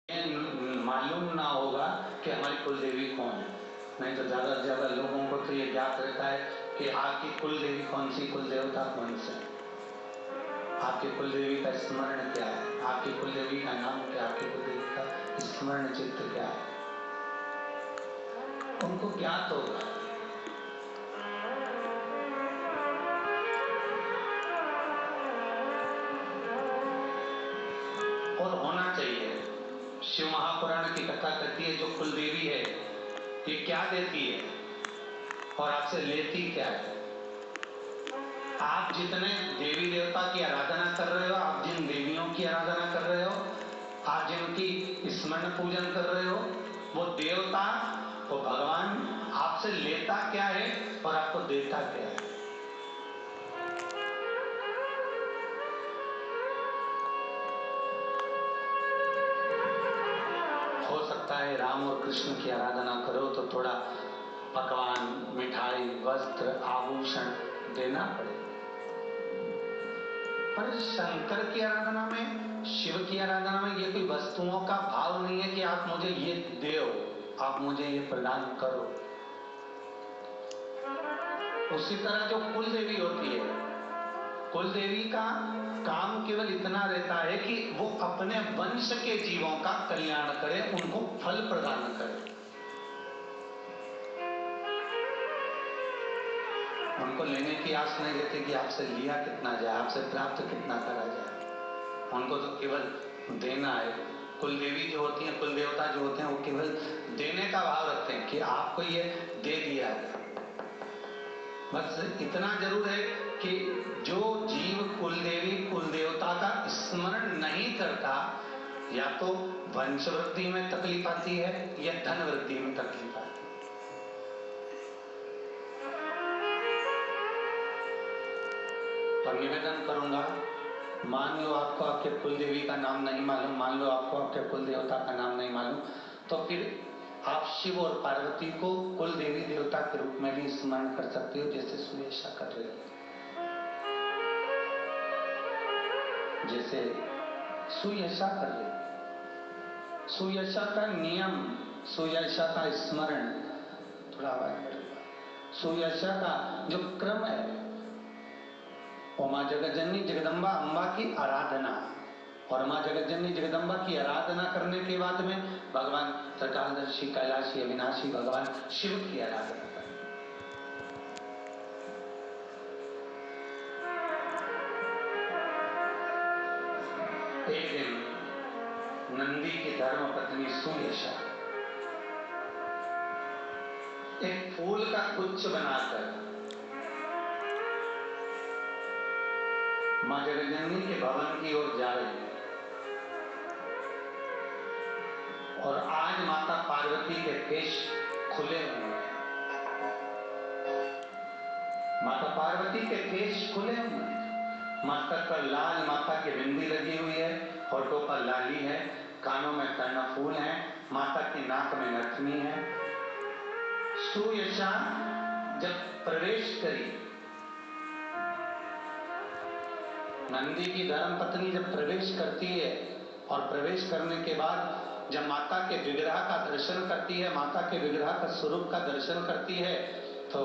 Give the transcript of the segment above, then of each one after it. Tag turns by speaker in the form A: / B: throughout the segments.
A: मालूम ना होगा कि हमारी कुल देवी कौन है। नहीं तो ज़्यादा से ज़्यादा लोगों को तो ये ज्ञात रहता है कि आपकी कुल देवी कौन सी, कुल देवता कौन से, आपकी कुल देवी का स्मरण क्या है, आपकी कुल देवी का नाम क्या, आपकी कुल देवी का स्मरण चित्र क्या है, उनको ज्ञात होगा। और होना चाहिए। शिव महापुराण की कथा कहती है जो कुल देवी है ये क्या देती है और आपसे लेती क्या है। आप जितने देवी देवता की आराधना कर रहे हो, आप जिन देवियों की आराधना कर रहे हो, आप जिनकी स्मरण पूजन कर रहे हो, वो देवता, वो भगवान आपसे लेता क्या है और आपको देता क्या है। हो सकता है राम और कृष्ण की आराधना करो तो थोड़ा पकवान, मिठाई, वस्त्र, आभूषण देना पड़े, पर शंकर की आराधना में, शिव की आराधना में ये कोई वस्तुओं का भाव नहीं है कि आप मुझे ये दो, आप मुझे ये प्रदान करो। उसी तरह जो कुल देवी होती है, कुल देवी का काम केवल इतना रहता है कि वो अपने वंश के जीवों का कल्याण करे, उनको फल प्रदान करे। उनको लेने की आस नहीं रहती कि आपसे लिया कितना जाए, आपसे प्राप्त कितना करा जाए। उनको तो केवल देना है। कुल देवी जो होती हैं, कुल देवता जो होते हैं, वो केवल देने का भाव रखते हैं कि आपको ये दे दिया गया। बस इतना जरूर है कि जो जीव कुल देवी, कुल देवता का स्मरण नहीं करता, या तो वंश वृद्धि में तकलीफ आती है या धन वृद्धि में तकलीफ आती है। और निवेदन करूंगा, मान लो आपको आपके कुल देवी का नाम नहीं मालूम, मान लो आपको आपके कुल देवता का नाम नहीं मालूम, तो फिर आप शिव और पार्वती को कुल देवी देवता के रूप में भी स्मरण कर सकते हो, जैसे सुयशा कर रहे हो। जैसे सुयशा कर रहे हो, सुयशा का नियम, सुयशा का स्मरण, थोड़ा आवाज बढ़ेगा, सुयशा का जो क्रम है, वो माँ जगतजननी जगदम्बा अम्बा की आराधना, और माँ जगतजननी जगदम्बा की आराधना करने के बाद में भगवान त्रिकालदर्शी, कैलाशी, अविनाशी भगवान शिव की आराधना करें। एक दिन नंदी की धर्म पत्नी सुयशा एक फूल का गुच्छ बनाकर माँ जगतजननी के भवन की ओर जा रही है। और आज माता पार्वती के केश खुले हुए हैं, माता पार्वती के केश खुले हुए हैं, मस्तक पर लाल माता की बिंदी लगी हुई है, होठों पर लाली है, कानों में कर्णफूल है, माता की नाक में नथनी है। सुयशा जब प्रवेश करी, नंदी की धर्म पत्नी जब प्रवेश करती है, और प्रवेश करने के बाद जब माता के विग्रह का दर्शन करती है, माता के विग्रह का स्वरूप का दर्शन करती है, तो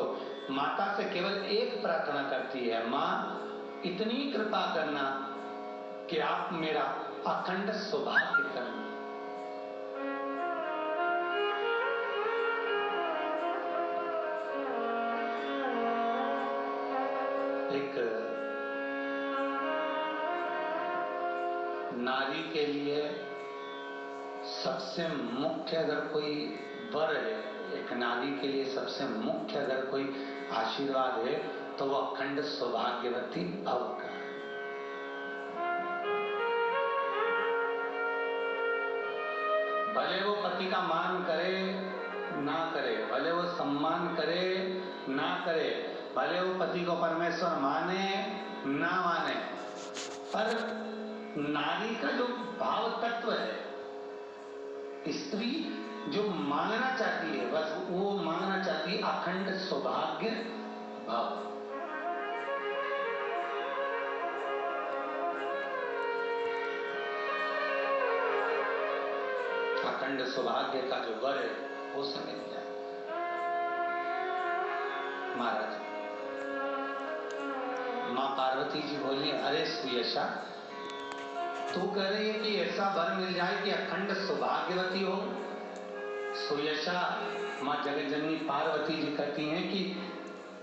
A: माता से केवल एक प्रार्थना करती है, माँ इतनी कृपा करना कि आप मेरा अखंड सौभाग्य करना। एक नारी के लिए सबसे मुख्य अगर कोई वर है, एक नारी के लिए सबसे मुख्य अगर कोई आशीर्वाद है, तो वो अखंड सौभाग्यवती भव का है। भले वो पति का मान करे ना करे, भले वो सम्मान करे ना करे, भले वो पति को परमेश्वर माने ना माने, पर नारी का जो भाव तत्व है, स्त्री जो मांगना चाहती है, बस वो मांगना चाहती है अखंड सौभाग्य भाव। अखंड सौभाग्य का जो वर है वो से मिल जाए। महाराज मां पार्वती जी बोली, अरे सुयशा, तू कह रही है कि ऐसा वर मिल जाए कि अखंड सौभाग्यवती हो। सुयशा, मां जगज्जननी पार्वती जी कहती हैं कि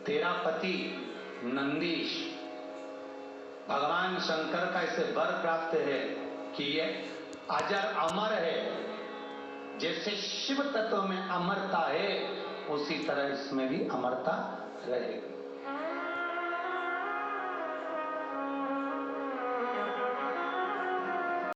A: तेरा पति नंदीश भगवान शंकर का इसे वर प्राप्त है कि ये अजर अमर है। जैसे शिव तत्व में अमरता है उसी तरह इसमें भी अमरता रहेगी।